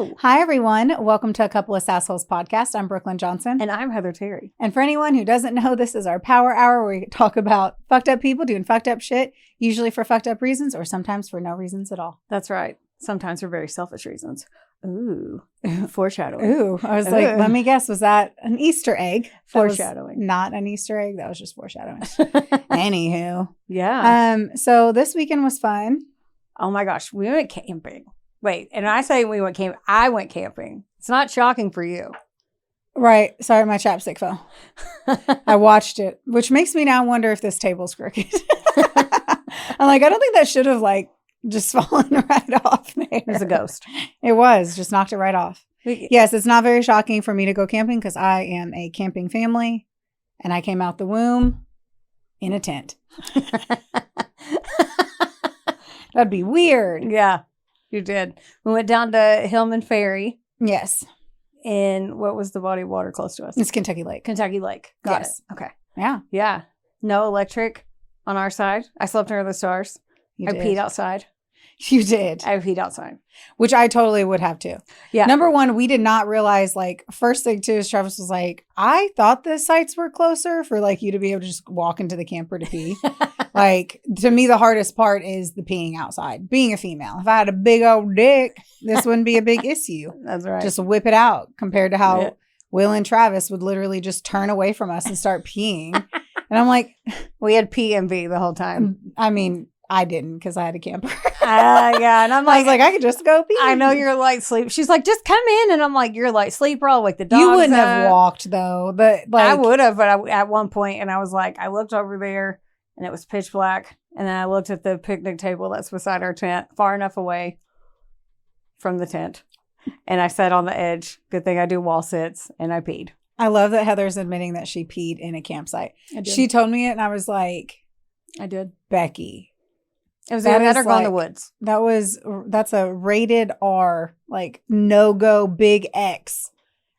Hello. Hi, everyone. Welcome to A Couple of Sassholes podcast. I'm Brooklyn Johnson. And I'm Heather Terry. And for anyone who doesn't know, this is our power hour where we talk about fucked up people doing fucked up shit, usually for fucked up reasons or sometimes for no reasons at all. That's right. Sometimes for very selfish reasons. Ooh. Foreshadowing. Ooh. I was like, let me guess. Was that an Easter egg? Foreshadowing. Not an Easter egg. That was just foreshadowing. Anywho. Yeah. So this weekend was fun. Oh my gosh. We went camping. Wait. And I say we went camping. I went camping. It's not shocking for you. Right. Sorry, my chapstick fell. I watched it, which makes me now wonder if this table's crooked. I'm like, I don't think that should have just fallen right off there. It was a ghost. It was. Just knocked it right off. Yes, it's not very shocking for me to go camping because I am a camping family and I came out the womb in a tent. That'd be weird. Yeah, you did. We went down to Hillman Ferry. Yes. In what was the body of water close to us? It's Kentucky Lake. Kentucky Lake. Got Yes. it. Okay. Yeah. Yeah. No electric on our side. I slept under the stars. I peed outside. You did. I peed outside. Which I totally would have too. Yeah. Number one, we did not realize, first thing too is Travis was like, I thought the sites were closer for you to be able to just walk into the camper to pee. To me, the hardest part is the peeing outside. Being a female. If I had a big old dick, this wouldn't be a big issue. That's right. Just whip it out compared to how Will and Travis would literally just turn away from us and start peeing. And I'm like, we had PMV the whole time. I mean, I didn't because I had a camper. Yeah. And I'm I was like, I could just go pee. I know you're light sleep. She's like, just come in. And I'm like, you're a light sleeper. I'll wake the dogs You wouldn't up. have walked though. But I would have, but at one point, and I was like, I looked over there and it was pitch black. And then I looked at the picnic table that's beside our tent, far enough away from the tent. And I sat on the edge. Good thing I do wall sits. And I peed. I love that Heather's admitting that she peed in a campsite. She told me it and I was like, I did. Becky. It was either that or go in the woods. That's a rated R, no-go big X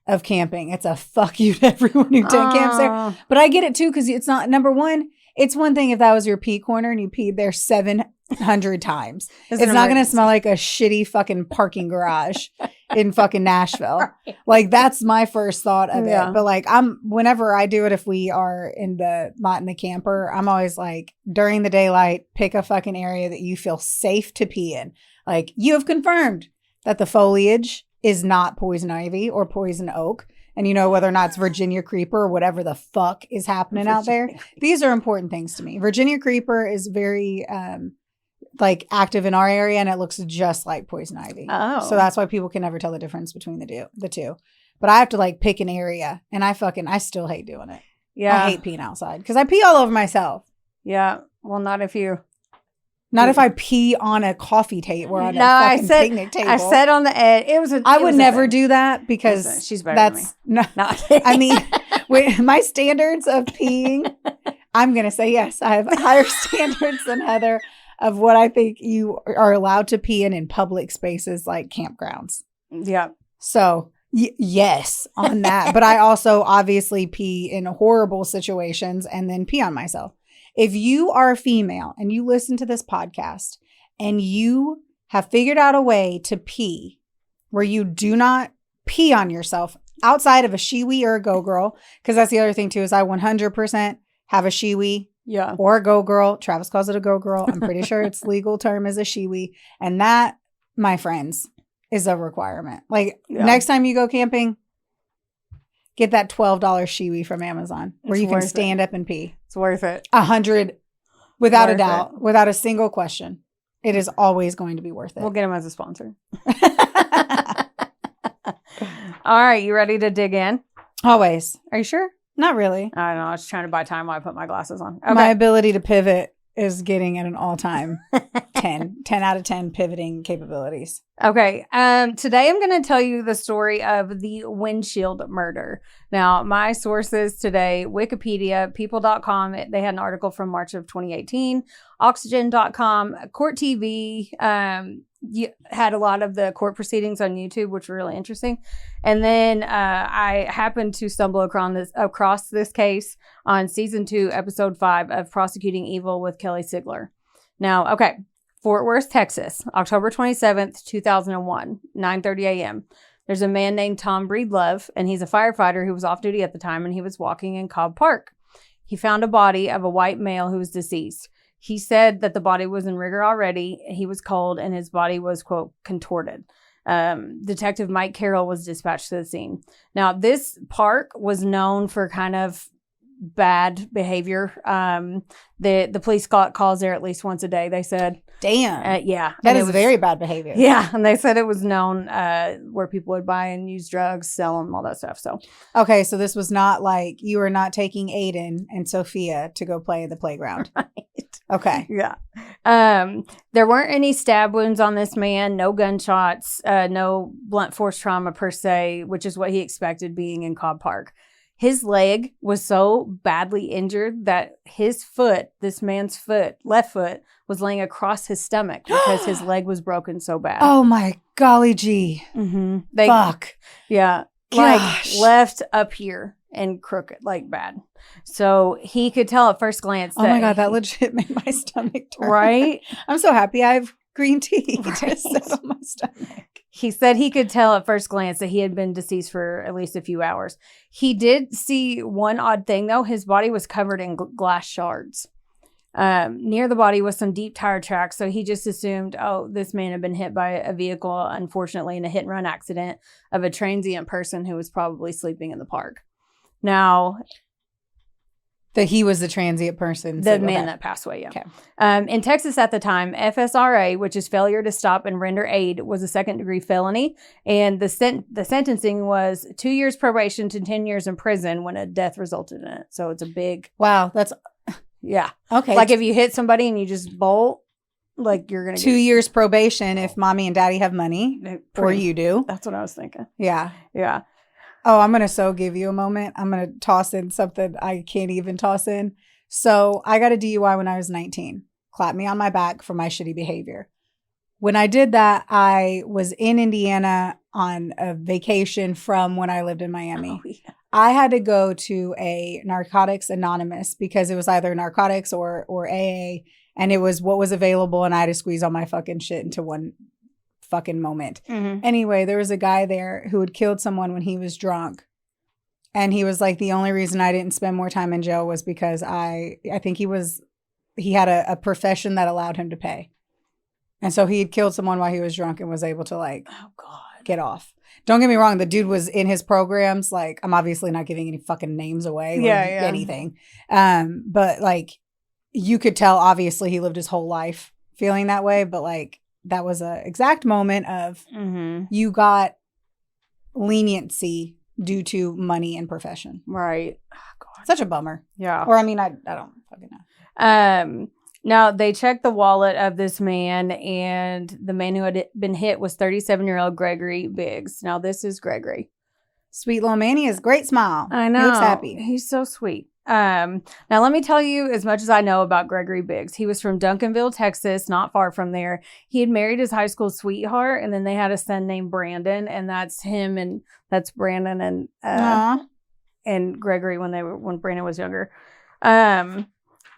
of camping. It's a fuck you to everyone who camps there. But I get it too because it's not, number one, it's one thing if that was your pee corner and you peed there 700 times. It's not going to smell like a shitty fucking parking garage in fucking Nashville. Right. That's my first thought of it. But whenever I do it, if we are not in the camper, I'm always during the daylight, pick a fucking area that you feel safe to pee in. You have confirmed that the foliage is not poison ivy or poison oak. And you know whether or not it's Virginia creeper or whatever the fuck is happening out there. These are important things to me. Virginia creeper is very active in our area and it looks just like poison ivy. Oh. So that's why people can never tell the difference between the two. But I have to pick an area and I still hate doing it. Yeah. I hate peeing outside because I pee all over myself. Yeah. Well, not if I pee on a coffee table or on a fucking picnic table. I sat on the edge. I would never do that because she's better than me. No. I mean, with my standards of peeing, I'm going to say yes. I have higher standards than Heather of what I think you are allowed to pee in public spaces like campgrounds. Yeah. So yes on that. But I also obviously pee in horrible situations and then pee on myself. If you are a female and you listen to this podcast and you have figured out a way to pee where you do not pee on yourself outside of a she-wee or a go-girl, because that's the other thing too, is I 100% have a she-wee or a go-girl. Travis calls it a go-girl. I'm pretty sure its legal term is a she-wee. And that, my friends, is a requirement. Next time you go camping, get that $12 she-wee from Amazon where you can stand up and pee. It's worth it. 100, without a doubt, without a single question. It is always going to be worth it. We'll get him as a sponsor. All right. You ready to dig in? Always. Are you sure? Not really. I don't know. I was trying to buy time while I put my glasses on. Okay. My ability to pivot is getting at an all-time 10 out of 10 pivoting capabilities. Okay. Today I'm going to tell you the story of the Windshield murder. Now, my sources today, Wikipedia, people.com, they had an article from March of 2018, oxygen.com, Court TV, you had a lot of the court proceedings on YouTube, which were really interesting. And then I happened to stumble across this case on season 2, episode 5 of Prosecuting Evil with Kelly Sigler. Now, okay, Fort Worth, Texas, October 27th, 2001, 9:30 a.m. There's a man named Tom Breedlove, and he's a firefighter who was off duty at the time, and he was walking in Cobb Park. He found a body of a white male who was deceased. He said that the body was in rigor already. He was cold, and his body was, quote, contorted. Detective Mike Carroll was dispatched to the scene. Now, this park was known for kind of bad behavior. The police got calls there at least once a day, they said. Damn. Yeah. That is very bad behavior. Yeah. And they said it was known where people would buy and use drugs, sell them, all that stuff. So, okay. So this was not like you were not taking Aiden and Sophia to go play at the playground. Right. Okay. Yeah. There weren't any stab wounds on this man, no gunshots, no blunt force trauma per se, which is what he expected being in Cobb Park. His leg was so badly injured that his foot, this man's foot, left foot, was laying across his stomach because his leg was broken so bad. Oh my golly gee. Mm-hmm. Fuck. Yeah. Gosh. Like left up here and crooked, like bad. So he could tell at first glance that. Oh my God, that legit made my stomach turn. Right? I'm so happy I have green tea Right. to settle my stomach. He said he could tell at first glance that he had been deceased for at least a few hours. He did see one odd thing, though. His body was covered in glass shards. Near the body was some deep tire tracks, so he just assumed, oh, this man had been hit by a vehicle, unfortunately, in a hit-and-run accident of a transient person who was probably sleeping in the park. Now... That he was the transient person. The man that passed away, yeah. Okay. In Texas at the time, FSRA, which is failure to stop and render aid, was a second-degree felony. And the sentencing was 2 years probation to 10 years in prison when a death resulted in it. So it's a big... Wow, that's... Yeah. Okay. Like if you hit somebody and you just bolt, like you're going to 2 years probation if mommy and daddy have money. Or you do. That's what I was thinking. Yeah. Yeah. Oh, I'm going to give you a moment. I'm going to toss in something I can't even toss in. So I got a DUI when I was 19. Clapped me on my back for my shitty behavior. When I did that, I was in Indiana on a vacation from when I lived in Miami. Oh, yeah. I had to go to a Narcotics Anonymous because it was either narcotics or AA, and it was what was available, and I had to squeeze all my fucking shit into one fucking moment. Mm-hmm. Anyway, there was a guy there who had killed someone when he was drunk. And he was like, the only reason I didn't spend more time in jail was because I think he had a profession that allowed him to pay. And so he had killed someone while he was drunk and was able to like, oh God, get off. Don't get me wrong. The dude was in his programs. Like, I'm obviously not giving any fucking names away or anything. But like, you could tell obviously he lived his whole life feeling that way. But like, that was a exact moment of you got leniency due to money and profession. Right. Oh, God. Such a bummer. Yeah. Or I mean, I don't fucking know. Now they checked the wallet of this man, and the man who had been hit was 37-year-old Gregory Biggs. Now this is Gregory. Sweet little man. He has a great smile. I know. He looks happy. He's so sweet. Now let me tell you as much as I know about Gregory Biggs. He was from Duncanville, Texas, not far from there. He had married his high school sweetheart, and then they had a son named Brandon, and that's him, and that's Brandon and Gregory when Brandon was younger.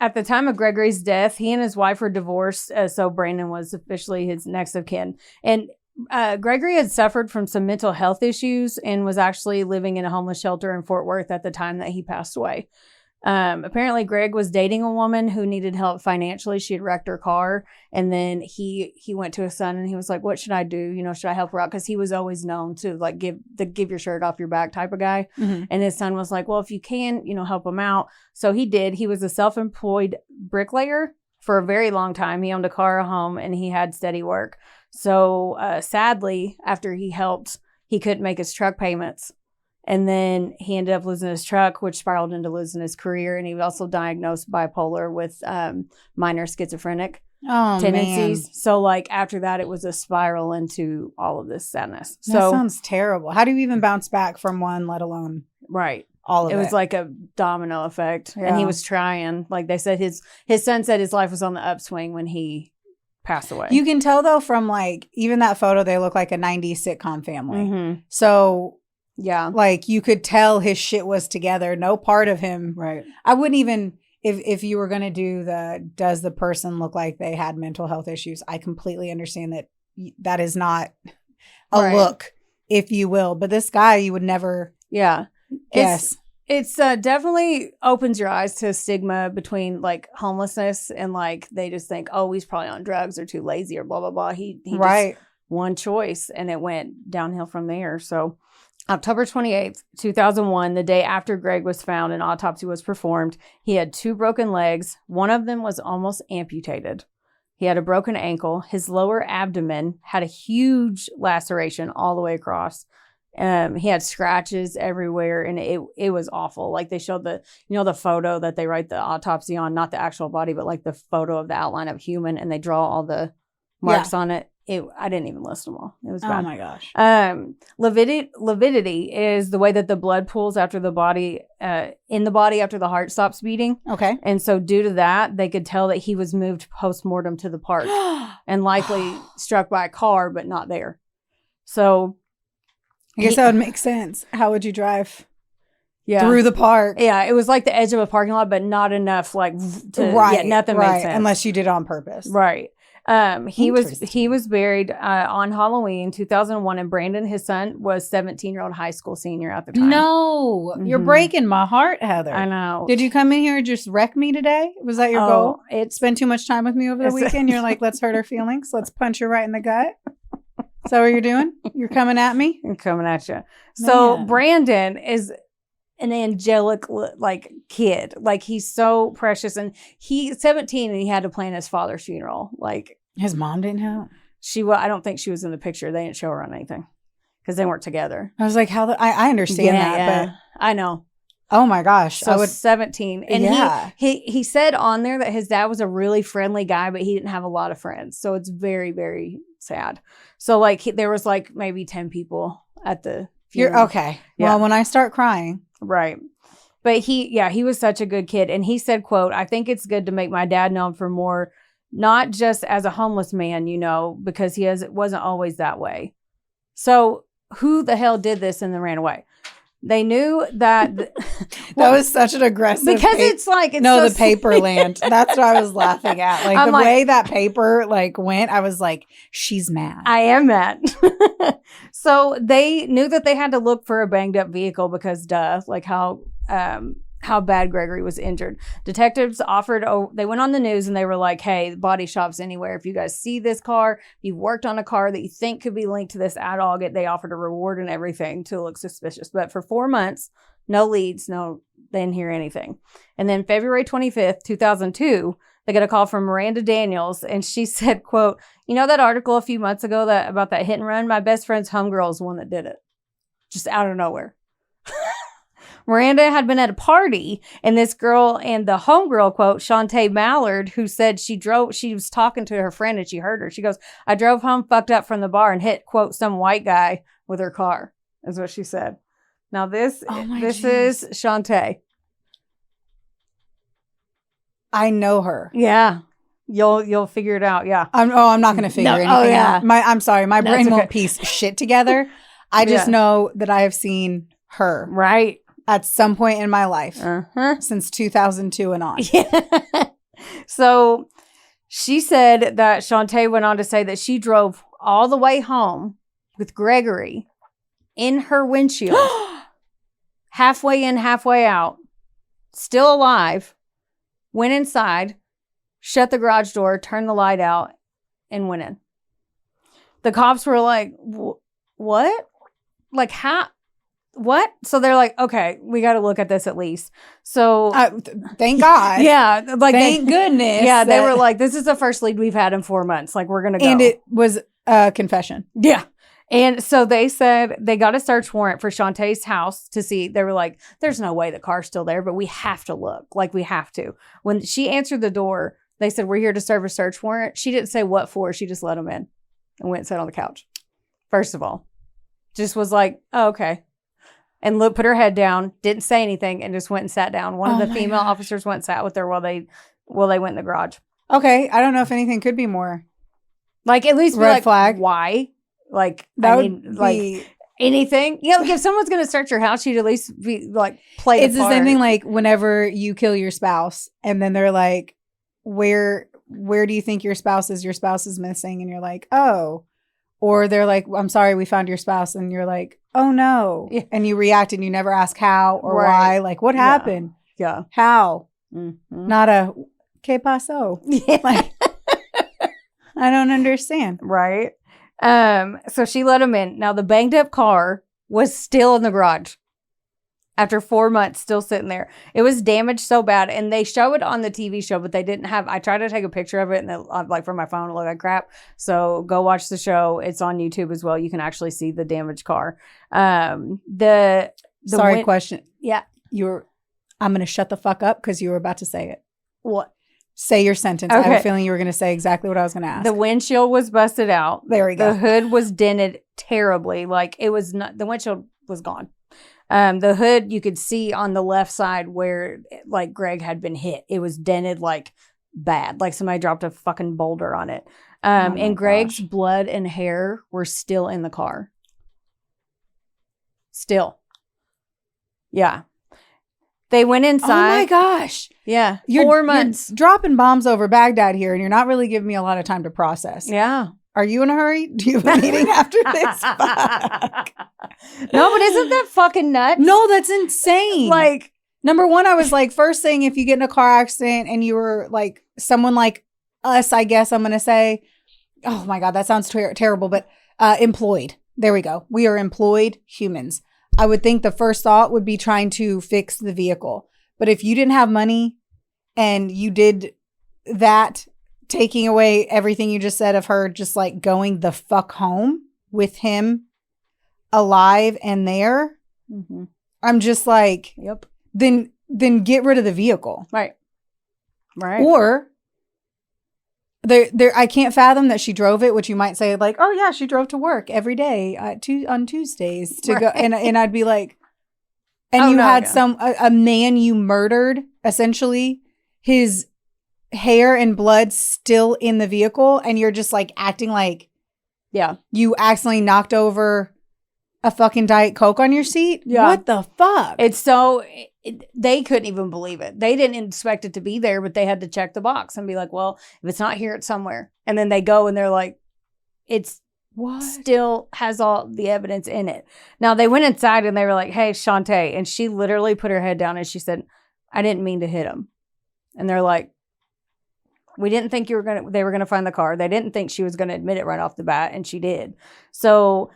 At the time of Gregory's death, he and his wife were divorced, so Brandon was officially his next of kin. And Gregory had suffered from some mental health issues and was actually living in a homeless shelter in Fort Worth at the time that he passed away. Apparently, Greg was dating a woman who needed help financially. She had wrecked her car, and then he went to his son and he was like, "What should I do? You know, should I help her out?" Because he was always known to like give your shirt off your back type of guy. Mm-hmm. And his son was like, "Well, if you can, you know, help him out." So he did. He was a self-employed bricklayer for a very long time. He owned a car, a home, and he had steady work. So sadly, after he helped, he couldn't make his truck payments. And then he ended up losing his truck, which spiraled into losing his career. And he was also diagnosed bipolar with minor schizophrenic tendencies. Man. So like after that, it was a spiral into all of this sadness. So that sounds terrible. How do you even bounce back from one, let alone all of it? It was like a domino effect. Yeah. And he was trying. Like they said, his son said his life was on the upswing when he passed away. You can tell though from like even that photo, they look like a 90s sitcom family. Mm-hmm. So yeah, like you could tell his shit was together. No part of him. Right. I wouldn't even, if you were going to do does the person look like they had mental health issues? I completely understand that that is not a look, if you will. But this guy, you would never. Yeah. Yes. It's definitely opens your eyes to stigma between like homelessness and like they just think, oh, he's probably on drugs or too lazy or blah, blah, blah. He just one choice and it went downhill from there. So October 28th, 2001, the day after Greg was found, an autopsy was performed. He had 2 broken legs. One of them was almost amputated. He had a broken ankle. His lower abdomen had a huge laceration all the way across. He had scratches everywhere and it was awful. Like they showed the photo that they write the autopsy on, not the actual body, but like the photo of the outline of human and they draw all the marks on it. I didn't even list them all. It was bad. Oh my gosh. Lividity is the way that the blood pools after the body, in the body after the heart stops beating. Okay. And so due to that, they could tell that he was moved post-mortem to the park and likely struck by a car, but not there. So I guess that would make sense. How would you drive through the park? Yeah, it was like the edge of a parking lot, but not enough like to nothing made sense. Unless you did it on purpose. Right. He was buried on Halloween 2001 and Brandon, his son, was 17-year-old high school senior at the time. No, you're breaking my heart, Heather. I know. Did you come in here and just wreck me today? Was that your goal? Spend too much time with me over the weekend? You're like, let's hurt her feelings. Let's punch her right in the gut. Is that what you're doing? You're coming at me? I'm coming at you. So Brandon is an angelic like kid. Like he's so precious and he's 17 and he had to plan his father's funeral. Like his mom didn't help? I don't think she was in the picture. They didn't show her on anything because they weren't together. I was like, I understand that, but I know. Oh my gosh. So 17. And he said on there that his dad was a really friendly guy, but he didn't have a lot of friends. So it's very, very sad. So like there was like maybe 10 people at the funeral. You're okay. Yeah. Well, when I start crying. Right. But he was such a good kid. And he said, quote, I think it's good to make my dad known for more, not just as a homeless man, because wasn't always that way. So who the hell did this and then ran away? They knew that. That was such an aggressive. Because it's like. The paper land. That's what I was laughing at. Like way that paper went, I was like, she's mad. I am mad. So they knew that they had to look for a banged up vehicle because like how bad Gregory was injured. Detectives they went on the news and they were like, hey, body shops anywhere. If you guys see this car, if you worked on a car that you think could be linked to this at all, they offered a reward and everything to look suspicious. But for 4 months, no leads, they didn't hear anything. And then February 25th, 2002, they got a call from Miranda Daniels and she said, quote, that article a few months ago about that hit and run? My best friend's homegirl is the one that did it. Just out of nowhere. Miranda had been at a party and this girl and the homegirl, quote, Chante Mallard, who said she was talking to her friend and she heard her. She goes, I drove home fucked up from the bar and hit, quote, some white guy with her car, is what she said. Now this is Chante. I know her. Yeah. You'll figure it out. Yeah. I'm not going to figure anything out. I'm sorry. My brain won't piece shit together. I just know that I have seen her. Right. At some point in my life. Since 2002 and on. Yeah. So she said that Chante went on to say that she drove all the way home with Gregory in her windshield. Halfway in, halfway out. Still alive. Went inside. Shut the garage door. Turned the light out. And went in. The cops were like, what? Like, how? What? So they're like, okay, we got to look at this at least. So thank God. Yeah. Like thank goodness. Yeah. They were like, this is the first lead we've had in 4 months. Like we're going to go. And it was a confession. Yeah. And so they said they got a search warrant for Chante's house to see. They were like, there's no way the car's still there, but we have to look. Like we have to. When she answered the door, they said, we're here to serve a search warrant. She didn't say what for. She just let them in and went and sat on the couch. First of all, just was like, oh, okay. And put her head down, didn't say anything, and just went and sat down. One of the female officers went and sat with her while they went in the garage. Okay, I don't know if anything could be more. Like at least red flag. Why? Like that would be anything. Yeah, like if someone's gonna search your house, you'd at least be like play. It's the same thing like whenever you kill your spouse and then they're like, where do you think your spouse is? Your spouse is missing, and you're like, oh. Or they're like, I'm sorry, we found your spouse, and you're like, oh no. Yeah. And you react and you never ask how or why. Like, what happened? Yeah. How? Mm-hmm. Not a ¿Qué pasó? Yeah. Like, I don't understand. Right. So she let him in. Now the banged up car was still in the garage after 4 months, still sitting there. It was damaged so bad, and they show it on the TV show, but they didn't have. I tried to take a picture of it, and it, like from my phone, it looked like crap. So go watch the show. It's on YouTube as well. You can actually see the damaged car. Question. Yeah, I'm going to shut the fuck up because you were about to say it. What? Say your sentence. Okay. I have a feeling you were going to say exactly what I was going to ask. The windshield was busted out. There we go. The hood was dented terribly. Like it was not. The windshield was gone. The hood you could see on the left side where like Greg had been hit. It was dented like bad. Like somebody dropped a fucking boulder on it. And Greg's blood and hair were still in the car. Still. Yeah. They went inside. Oh my gosh. Yeah. 4 months. You're dropping bombs over Baghdad here, and you're not really giving me a lot of time to process. Yeah. Are you in a hurry? Do you have a meeting after this? Fuck. No, but isn't that fucking nuts? No, that's insane. Like, number one, I was like, first thing, if you get in a car accident and you were like someone like us, I guess I'm going to say, oh my God, that sounds terrible, but employed. There we go. We are employed humans. I would think the first thought would be trying to fix the vehicle. But if you didn't have money and you did that, taking away everything you just said of her just like going the fuck home with him alive and there, I'm just like, yep. Then get rid of the vehicle. Right. Or there I can't fathom that she drove it, which you might say like, oh yeah, she drove to work every day on Tuesdays to go, and I'd be like, and you had a man you murdered, essentially, his hair and blood still in the vehicle, and you're just like acting like, yeah, you accidentally knocked over a fucking Diet Coke on your seat. Yeah. What the fuck? It's so they couldn't even believe it. They didn't expect it to be there, but they had to check the box and be like, well, if it's not here, it's somewhere. And then they go and they're like, it's still has all the evidence in it. Now they went inside and they were like, hey, Chante. And she literally put her head down and she said, I didn't mean to hit him. And they're like, we didn't think they were going to find the car. They didn't think she was going to admit it right off the bat. And she did. So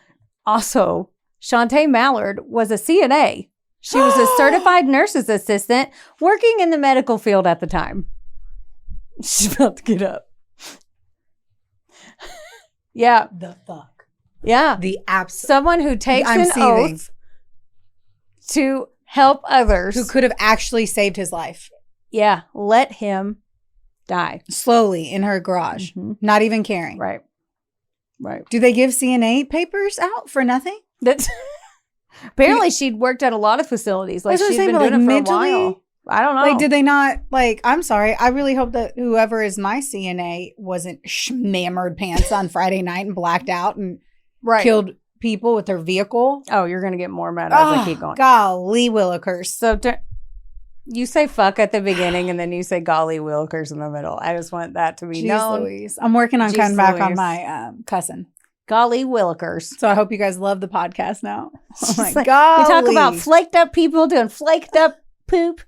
also, Chante Mallard was a CNA. She was a certified nurse's assistant working in the medical field at the time. She's about to get up. Yeah. The fuck. Yeah. The absolute. Someone who takes an oath to help others. Who could have actually saved his life. Yeah. Let him die. Slowly in her garage. Not even caring. Right. Do they give CNA papers out for nothing? That's apparently she'd worked at a lot of facility. Like she's been doing it for a while. I don't know. Like, did they not, like, I'm sorry. I really hope that whoever is my CNA wasn't schmammered pants on Friday night and blacked out and killed people with their vehicle. Oh, you're going to get more mad as I keep going. Golly willikers. So you say fuck at the beginning and then you say golly willikers in the middle. I just want that to be known. Louise. I'm working on cutting back on my cussing. Golly willikers. So I hope you guys love the podcast now. Oh my like, God. We talk about flaked up people doing flaked up poop.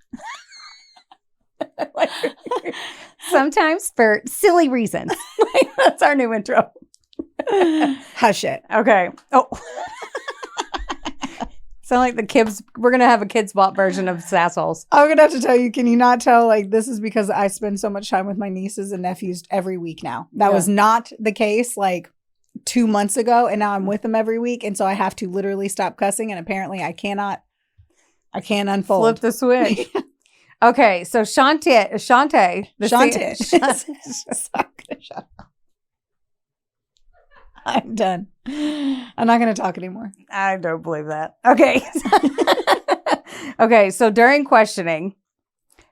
Sometimes for silly reasons. That's our new intro. Hush it. Okay. Oh. Sound like the kids. We're going to have a kids bot version of Sassholes. I'm going to have to tell you, can you not tell, like, this is because I spend so much time with my nieces and nephews every week now. That was not the case, like, 2 months ago, and now I'm with them every week, and so I have to literally stop cussing, and apparently I can't unfold. Flip the switch. Okay, so Chante. I'm done. I'm not going to talk anymore. I don't believe that. Okay. Okay, so during questioning,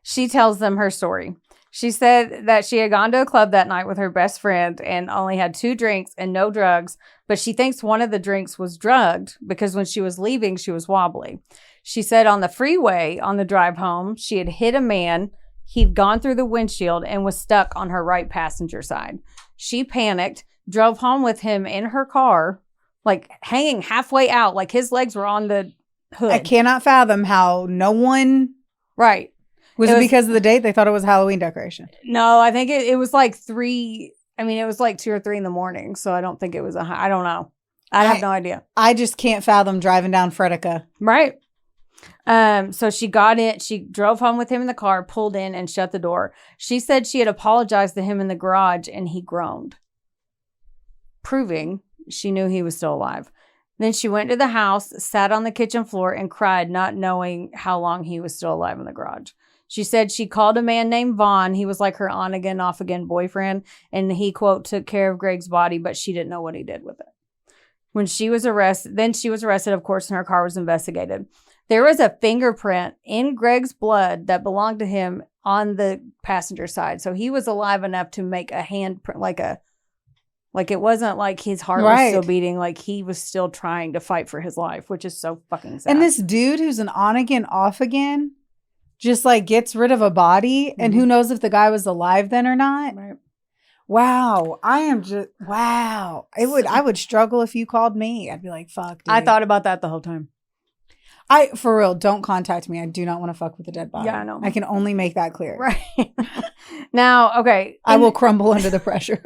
she tells them her story. She said that she had gone to a club that night with her best friend and only had 2 drinks and no drugs, but she thinks one of the drinks was drugged because when she was leaving, she was wobbly. She said on the freeway on the drive home, she had hit a man. He'd gone through the windshield and was stuck on her right passenger side. She panicked, drove home with him in her car, like hanging halfway out, like his legs were on the hood. I cannot fathom how no one... Right. Was it because of the date? They thought it was a Halloween decoration. No, I think it was like 3. I mean, it was like 2 or 3 in the morning. So I don't think it was I don't know. I have no idea. I just can't fathom driving down Fredica. Right. So she got in. She drove home with him in the car, pulled in and shut the door. She said she had apologized to him in the garage and he groaned, proving she knew he was still alive. Then she went to the house, sat on the kitchen floor and cried, not knowing how long he was still alive in the garage. She said she called a man named Vaughn. He was like her on again, off again boyfriend. And he, quote, took care of Greg's body, but she didn't know what he did with it. When she was arrested, of course, and her car was investigated. There was a fingerprint in Greg's blood that belonged to him on the passenger side. So he was alive enough to make a handprint, like it wasn't like his heart was still beating. Like he was still trying to fight for his life, which is so fucking sad. And this dude who's an on again, off again, just like gets rid of a body, and who knows if the guy was alive then or not. Right. Wow. I would struggle if you called me. I'd be like, fuck, dude. I thought about that the whole time. For real, don't contact me. I do not want to fuck with a dead body. Yeah, I know. I can only make that clear. Right. Now, okay. I will crumble under the pressure.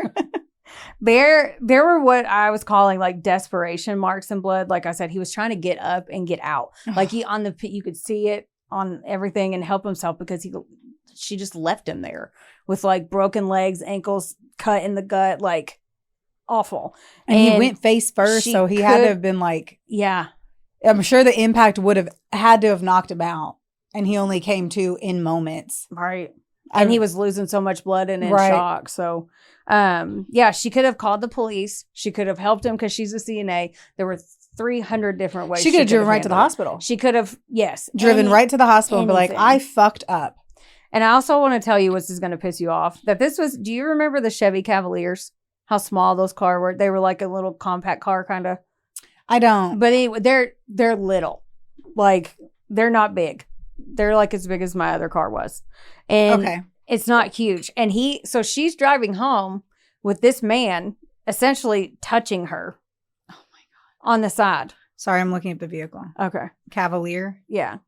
There were what I was calling like desperation marks in blood. Like I said, he was trying to get up and get out. Like you could see it on everything and help himself because she just left him there with like broken legs, ankles cut in the gut, like awful. And he went face first, so he had to have been like, yeah. I'm sure the impact would have had to have knocked him out, and he only came to in moments. Right. And he was losing so much blood and in shock. So, she could have called the police. She could have helped him because she's a CNA. There were 300 different ways. She could have driven right to the hospital. She could have, yes. Driven right to the hospital and be like, I fucked up. And I also want to tell you, this is going to piss you off, that this was, do you remember the Chevy Cavaliers? How small those cars were? They were like a little compact car kind of. I don't. But anyway, they're little. Like, they're not big. They're like as big as my other car was. And it's not huge. And so she's driving home with this man essentially touching her. Oh my God. On the side. Sorry, I'm looking at the vehicle. Okay. Cavalier? Yeah.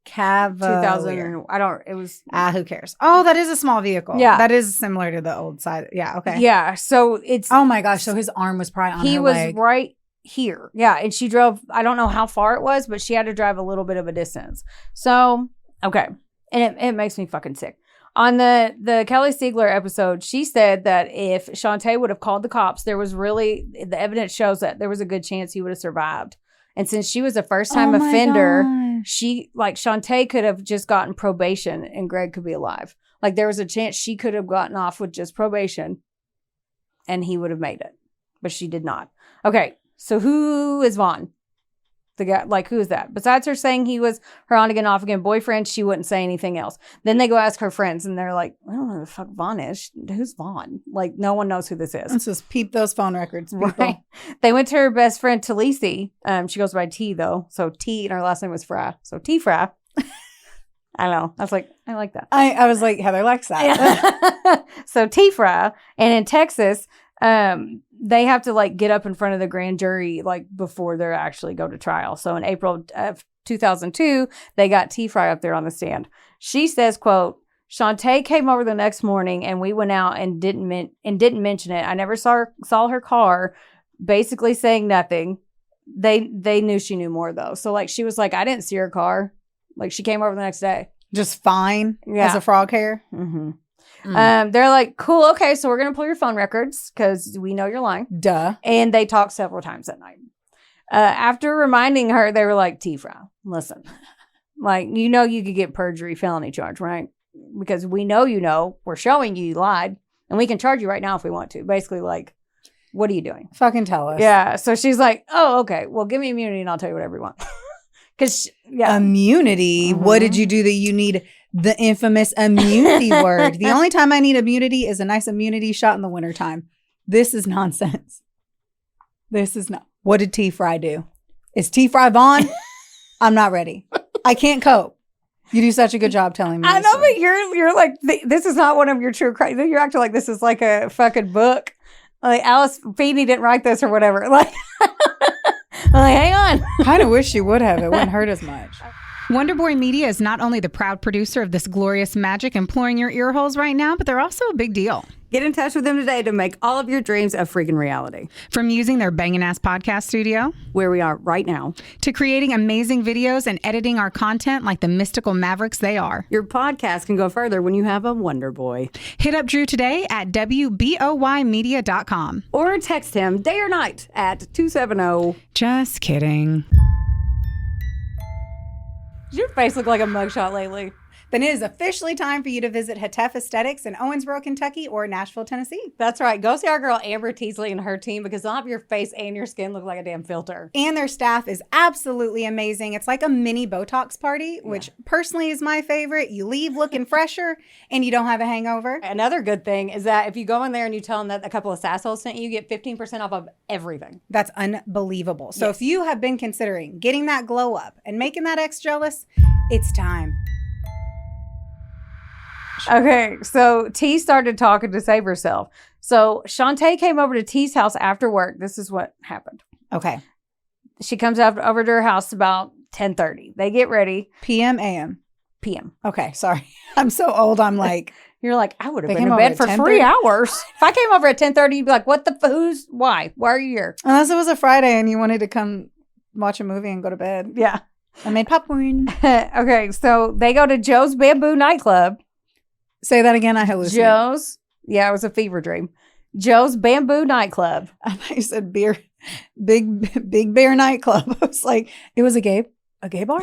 Cavalier. 2000. It was. Who cares? Oh, that is a small vehicle. Yeah. That is similar to the old side. Yeah. Okay. Yeah. So it's. Oh my gosh. So his arm was probably on her leg. He was right here. Yeah. And she drove, I don't know how far it was, but she had to drive a little bit of a distance. So, okay. And it makes me fucking sick. On the Kelly Siegler episode, she said that if Chante would have called the cops, the evidence shows that there was a good chance he would have survived. And since she was a first-time offender, Chante could have just gotten probation and Greg could be alive. Like there was a chance she could have gotten off with just probation and he would have made it. But she did not. Okay, so who is Vaughn? The guy, like, who is that? Besides her saying he was her on again, off again boyfriend, she wouldn't say anything else. Then they go ask her friends and they're like, I don't know who the fuck Vaughn is. Who's Vaughn? Like, no one knows who this is. Let's just peep those phone records, people. Right. They went to her best friend, Talisi. She goes by T, though. So T, and her last name was Fry. So T Fry. I know. I was like, I like that. I was like, Heather likes that. So T Fry. And in Texas, they have to like get up in front of the grand jury like before they actually go to trial. So in April of 2002, they got T Fry up there on the stand. She says, quote, Chante came over the next morning and we went out and didn't mention it. I never saw her car, basically saying nothing. They knew she knew more though. So like she was like, I didn't see her car. Like she came over the next day. Just fine as a frog hair. Mm-hmm. They're like, cool, okay, so we're gonna pull your phone records because we know you're lying. Duh. And they talked several times that night. After reminding her, they were like, T-Fry, listen, like, you know you could get perjury felony charge, right? Because we know, we're showing you lied, and we can charge you right now if we want to. Basically, like, what are you doing? Fucking tell us. Yeah, so she's like, oh, okay, well, give me immunity and I'll tell you whatever you want. Because, yeah. Immunity? Mm-hmm. What did you do that you need The infamous immunity word. The only time I need immunity is a nice immunity shot in the wintertime. This is nonsense. This is not. What did T. Fry do? Is T. Fry Vaughn? I'm not ready. I can't cope. You do such a good job telling me. I know, but you're like, this is not one of your true crimes. You're acting like this is like a fucking book. Like Alice Feeney didn't write this or whatever. Like, I'm like, hang on. Kind of wish she would have. It wouldn't hurt as much. Wonderboy Media is not only the proud producer of this glorious magic imploring your ear holes right now, but they're also a big deal. Get in touch with them today to make all of your dreams a freaking reality. From using their bangin' ass podcast studio, where we are right now, to creating amazing videos and editing our content like the mystical mavericks they are. Your podcast can go further when you have a Wonder Boy. Hit up Drew today at WBOYmedia.com. Or text him day or night at 270. Just kidding. Does your face look like a mugshot lately? Then it is officially time for you to visit Hetef Aesthetics in Owensboro, Kentucky or Nashville, Tennessee. That's right. Go see our girl Amber Teasley and her team because they'll have your face and your skin look like a damn filter. And their staff is absolutely amazing. It's like a mini Botox party, which personally is my favorite. You leave looking fresher and you don't have a hangover. Another good thing is that if you go in there and you tell them that A Couple of Sassholes sent you, you get 15% off of everything. That's unbelievable. So if you have been considering getting that glow up and making that ex jealous, it's time. Okay, so T started talking to save herself. So Chante came over to T's house after work. This is what happened. Okay. She comes over to her house about 10:30. They get ready. PM, AM? PM. Okay, sorry. I'm so old, I'm like... You're like, I would have been in bed for 3 hours. If I came over at 10:30, you'd be like, what the who's, why? Why are you here? Unless it was a Friday and you wanted to come watch a movie and go to bed. Yeah. I made popcorn. Okay, so they go to Joe's Bamboo nightclub. Say that again. I hallucinated. Joe's. Yeah, it was a fever dream. Joe's Bamboo nightclub. I thought you said beer. Big Bear nightclub. I was like, it was a gay bar?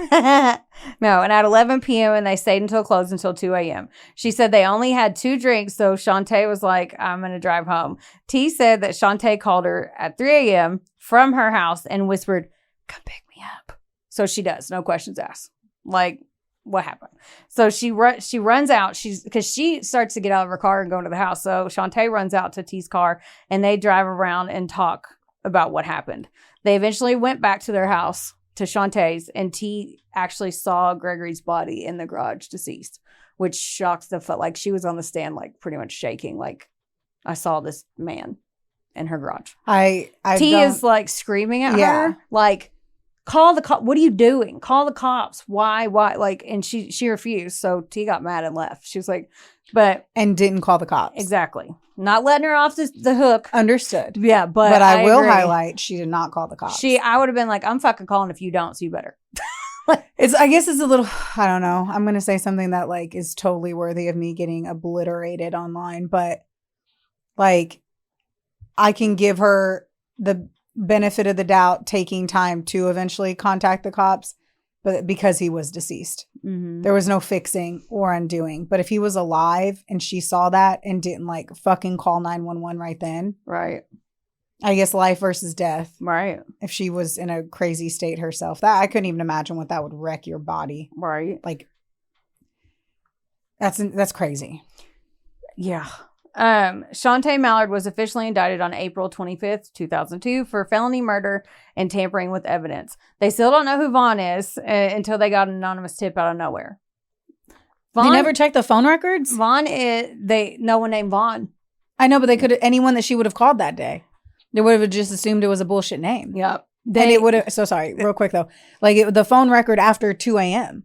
No, and at 11 p.m. and they stayed until closed until 2 a.m. She said they only had 2 drinks, so Chante was like, I'm going to drive home. T said that Chante called her at 3 a.m. from her house and whispered, come pick me up. So she does. No questions asked. Like, what happened? So she runs out. Because she starts to get out of her car and go into the house. So Chante runs out to T's car and they drive around and talk about what happened. They eventually went back to their house, to Chante's, and T actually saw Gregory's body in the garage deceased, which shocks the fuck. Like, she was on the stand, like, pretty much shaking. Like, I saw this man in her garage. T is like screaming at her, like, call the cop. What are you doing? Call the cops. Why? Like, and she refused. So T got mad and left. She was like, and didn't call the cops. Exactly. Not letting her off the hook. Understood. Yeah, but I will highlight she did not call the cops. I would have been like, I'm fucking calling if you don't, so you better. I guess it's a little, I don't know. I'm going to say something that like is totally worthy of me getting obliterated online, but like I can give her the benefit of the doubt taking time to eventually contact the cops, but because he was deceased. Mm-hmm. There was no fixing or undoing. But if he was alive and she saw that and didn't like fucking call 911 right then. Right. I guess life versus death. Right. If she was in a crazy state herself, that I couldn't even imagine what that would wreck your body. Right. Like that's crazy. Yeah. Chante Mallard was officially indicted on April 25th, 2002 for felony murder and tampering with evidence. They still don't know who Vaughn is until they got an anonymous tip out of nowhere. They never checked the phone records? No one named Vaughn. I know, but they could have, anyone that she would have called that day. They would have just assumed it was a bullshit name. Yep. And it would have, so sorry, real quick though. Like the phone record after 2 a.m.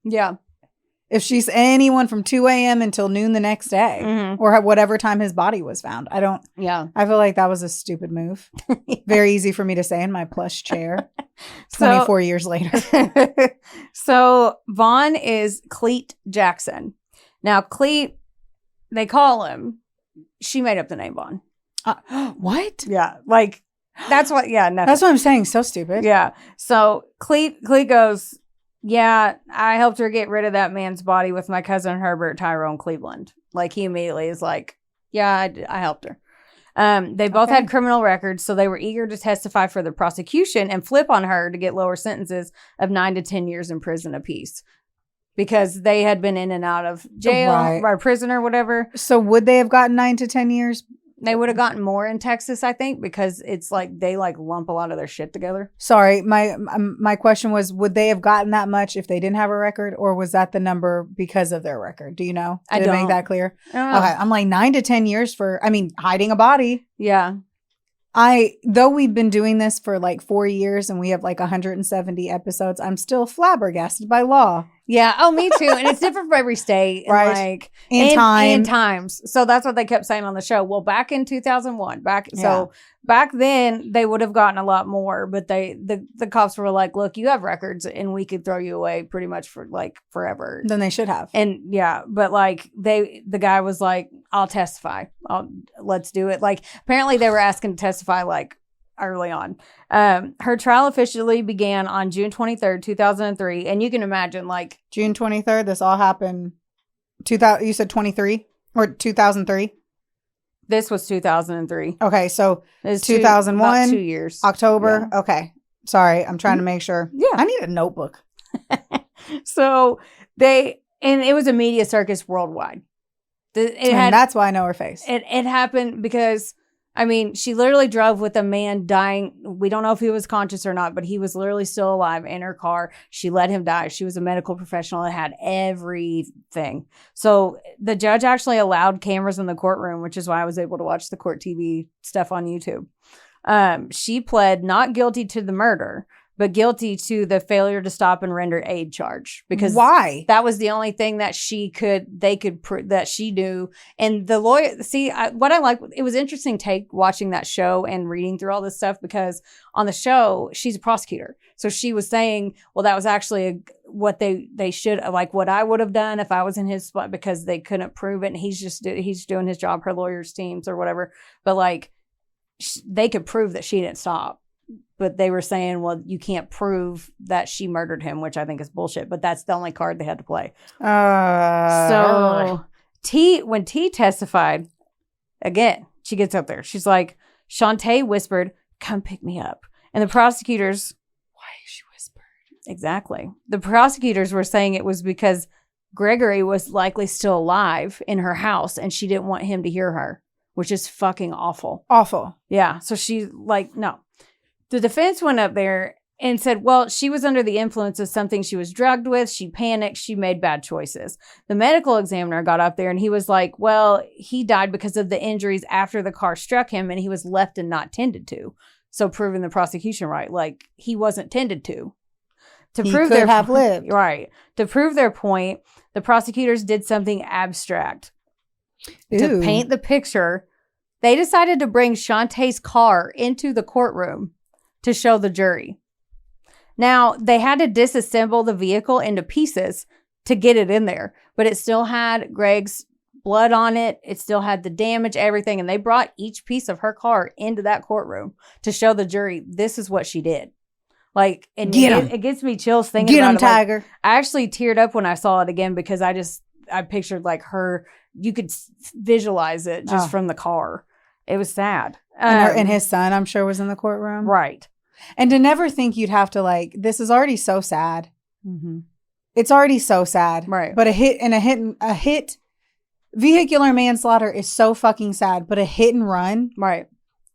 Yeah. If she's anyone from 2 a.m. until noon the next day, mm-hmm. or whatever time his body was found. I feel like that was a stupid move. Yeah. Very easy for me to say in my plush chair 24 years later. So Vaughn is Cleet Jackson. Now, Cleet, they call him. She made up the name Vaughn. What? Yeah. Like, that's what, yeah. Nothing. That's what I'm saying. So stupid. Yeah. So Cleet goes, yeah, I helped her get rid of that man's body with my cousin Herbert Tyrone Cleveland. Like, he immediately is like, yeah, I helped her. They both had criminal records, so they were eager to testify for the prosecution and flip on her to get lower sentences of 9 to 10 years in prison apiece. because they had been in and out of jail or prison or whatever. So would they have gotten 9 to 10 years? They would have gotten more in Texas, I think, because it's like they like lump a lot of their shit together. Sorry, my question was, would they have gotten that much if they didn't have a record, or was that the number because of their record? Do you know? I don't make that clear. I don't know. Okay, I'm like 9 to 10 years for, hiding a body. Yeah. Though we've been doing this for like 4 years and we have like 170 episodes, I'm still flabbergasted by law. Yeah. Oh, me too. And it's different for every state. Right. And like, and times. So that's what they kept saying on the show. Well, back in 2001, so back then they would have gotten a lot more, but the cops were like, look, you have records and we could throw you away pretty much for like forever. Then they should have. And yeah, but like the guy was like, I'll testify. Let's do it. Like apparently they were asking to testify like early on. Her trial officially began on June 23rd, 2003. And you can imagine like June 23rd, this all happened 2000, you said 23 or 2003? This was 2003. Okay, so 2001, about 2 years. October. Yeah. Okay. Sorry, I'm trying to make sure. Yeah. I need a notebook. So and it was a media circus worldwide. That's why I know her face. It happened because, she literally drove with a man dying. We don't know if he was conscious or not, but he was literally still alive in her car. She let him die. She was a medical professional and had everything. So the judge actually allowed cameras in the courtroom, which is why I was able to watch the court TV stuff on YouTube. She pled not guilty to the murder, but guilty to the failure to stop and render aid charge. Because why? That was the only thing that they could prove that she knew. And the lawyer, what I like, it was interesting watching that show and reading through all this stuff, because on the show, she's a prosecutor. So she was saying, well, that was actually what they should, like what I would have done if I was in his spot, because they couldn't prove it. And he's doing his job, her lawyer's teams or whatever. But like, they could prove that she didn't stop. But they were saying, well, you can't prove that she murdered him, which I think is bullshit. But that's the only card they had to play. So when T testified, again, she gets up there. She's like, Chante whispered, come pick me up. And the prosecutors... Why she whispered? Exactly. The prosecutors were saying it was because Gregory was likely still alive in her house and she didn't want him to hear her, which is fucking awful. Awful. Yeah. So she's like, no. The defense went up there and said, well, she was under the influence of something she was drugged with. She panicked. She made bad choices. The medical examiner got up there and he was like, well, he died because of the injuries after the car struck him and he was left and not tended to. So proving the prosecution right. Like he wasn't tended to. He could have lived. Right. To prove their point, the prosecutors did something abstract. Ooh. To paint the picture, they decided to bring Chante's car into the courtroom to show the jury. Now, they had to disassemble the vehicle into pieces to get it in there, but it still had Greg's blood on it. It still had the damage, everything. And they brought each piece of her car into that courtroom to show the jury, this is what she did. Like, and it gets me chills thinking about it. Get him, Tiger. Like, I actually teared up when I saw it again because I pictured like her, you could visualize it just from the car. It was sad. And his son, I'm sure, was in the courtroom. Right. And to never think you'd have to like, this is already so sad. Mm-hmm. It's already so sad. Right. But a hit, vehicular manslaughter is so fucking sad, but a hit and run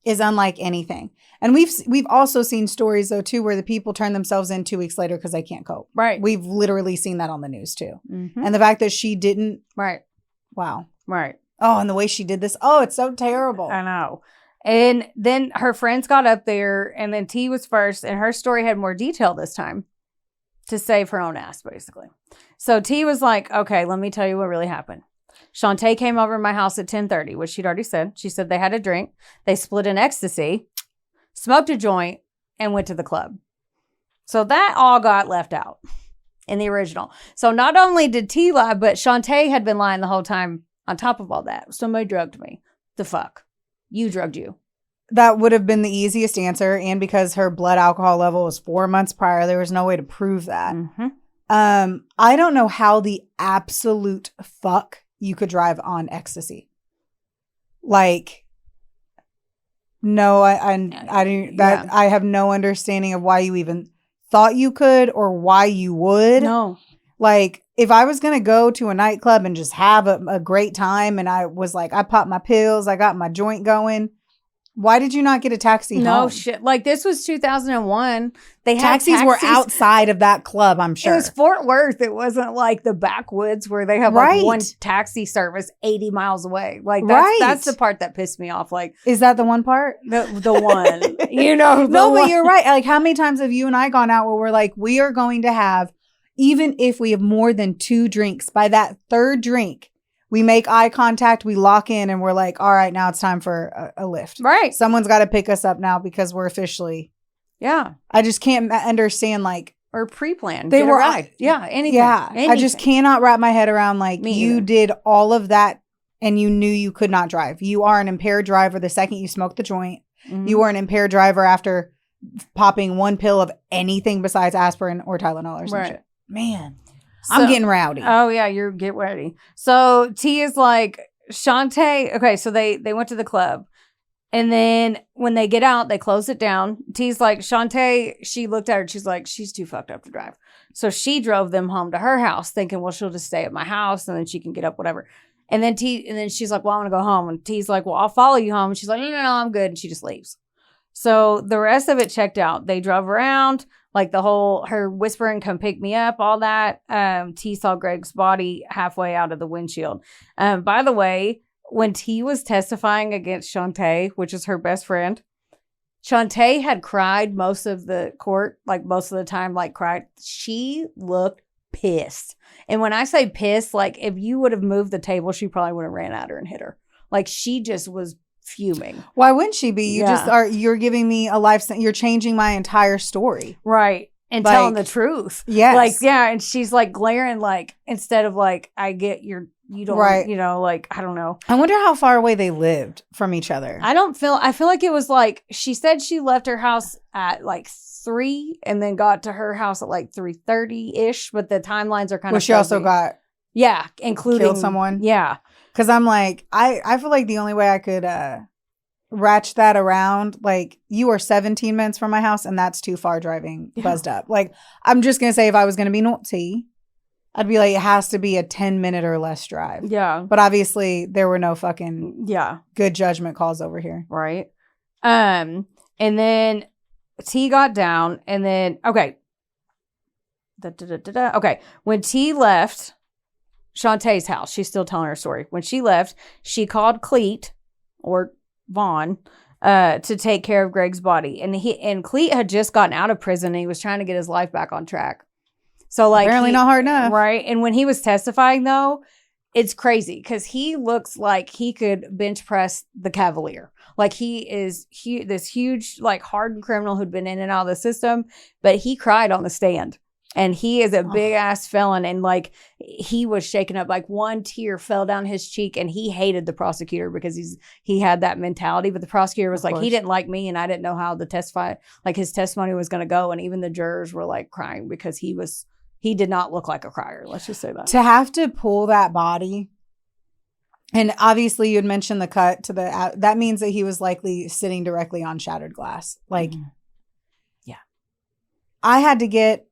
is unlike anything. And we've also seen stories though too, where the people turn themselves in 2 weeks later because they can't cope. Right. We've literally seen that on the news too. Mm-hmm. And the fact that she didn't. Right. Wow. Right. Oh, and the way she did this. Oh, it's so terrible. I know. And then her friends got up there and then T was first and her story had more detail this time to save her own ass, basically. So T was like, okay, let me tell you what really happened. Chante came over to my house at 10:30, which she'd already said. She said they had a drink. They split an ecstasy, smoked a joint, and went to the club. So that all got left out in the original. So not only did T lie, but Chante had been lying the whole time on top of all that. Somebody drugged me. The fuck? You drugged you. That would have been the easiest answer. And because her blood alcohol level was 4 months prior, there was no way to prove that. Mm-hmm. I don't know how the absolute fuck you could drive on ecstasy. Like, no, I don't. That I have no understanding of why you even thought you could or why you would. No, like if I was going to go to a nightclub and just have a great time and I was like, I popped my pills, I got my joint going, why did you not get a taxi home? No shit. Like, this was 2001. They had Taxis were outside of that club, I'm sure. It was Fort Worth. It wasn't like the backwoods where they have like one taxi service 80 miles away. Like, that's the part that pissed me off. Like, is that the one part? The one, you know? No, but you're right. Like, how many times have you and I gone out where we're like, we are going to have, even if we have more than 2 drinks, by that 3rd drink, we make eye contact, we lock in, and we're like, all right, now it's time for a lift. Right. Someone's got to pick us up now because we're officially. Yeah. I just can't understand, like. Or pre-planned. They were. Right. Yeah. Anything. Yeah. Anything. I just cannot wrap my head around, like, you did all of that and you knew you could not drive. You are an impaired driver the second you smoked the joint. Mm-hmm. You were an impaired driver after popping 1 pill of anything besides aspirin or Tylenol or some shit. Man. So, I'm getting rowdy. Oh, yeah, get ready. So T is like, Chante, okay, so they went to the club. And then when they get out, they close it down. T's like, Chante, she looked at her, she's like, she's too fucked up to drive. So she drove them home to her house thinking, well, she'll just stay at my house and then she can get up, whatever. And then she's like, well, I want to go home. And T's like, well, I'll follow you home. And she's like, no, I'm good. And she just leaves. So the rest of it checked out. They drove around, like her whispering, come pick me up, all that. T saw Greg's body halfway out of the windshield. By the way, when T was testifying against Chante, which is her best friend, Chante had cried most of the court, like most of the time, like cried. She looked pissed. And when I say pissed, like if you would have moved the table, she probably would have ran at her and hit her. Like she just was fuming. Why wouldn't she be? You're giving me a life sentence. You're changing my entire story. Right. And like, telling the truth. Yes. Like, yeah. And she's like glaring, like, instead of like, I get you don't, right. You know, like, I don't know. I wonder how far away they lived from each other. I feel like it was like, she said she left her house at like 3 and then got to her house at like 3:30-ish, but the timelines are kind of. Well, she also got. Yeah. Including. Killed someone. Yeah. Because I'm like, I feel like the only way I could ratchet that around, like, you are 17 minutes from my house and that's too far driving, buzzed up. Like, I'm just going to say if I was going to be naughty, I'd be like, it has to be a 10-minute or less drive. Yeah. But obviously there were no fucking good judgment calls over here. Right. And then T got down and then, okay. Okay. When T left Chante's house, she's still telling her story. When she left, she called Cleet or Vaughn to take care of Greg's body. And Cleet had just gotten out of prison and he was trying to get his life back on track. So like apparently not hard enough. Right. And when he was testifying though, it's crazy because he looks like he could bench press the Cavalier. Like he is this huge, like hardened criminal who'd been in and out of the system, but he cried on the stand. And he is a big ass felon. And like he was shaken up, like one tear fell down his cheek and he hated the prosecutor because he had that mentality. But the prosecutor was like, he didn't like me and I didn't know how his testimony was going to go. And even the jurors were like crying because he did not look like a crier. Let's just say that. To have to pull that body. And obviously you had mentioned the cut to that means that he was likely sitting directly on shattered glass. Like, yeah, I had to get,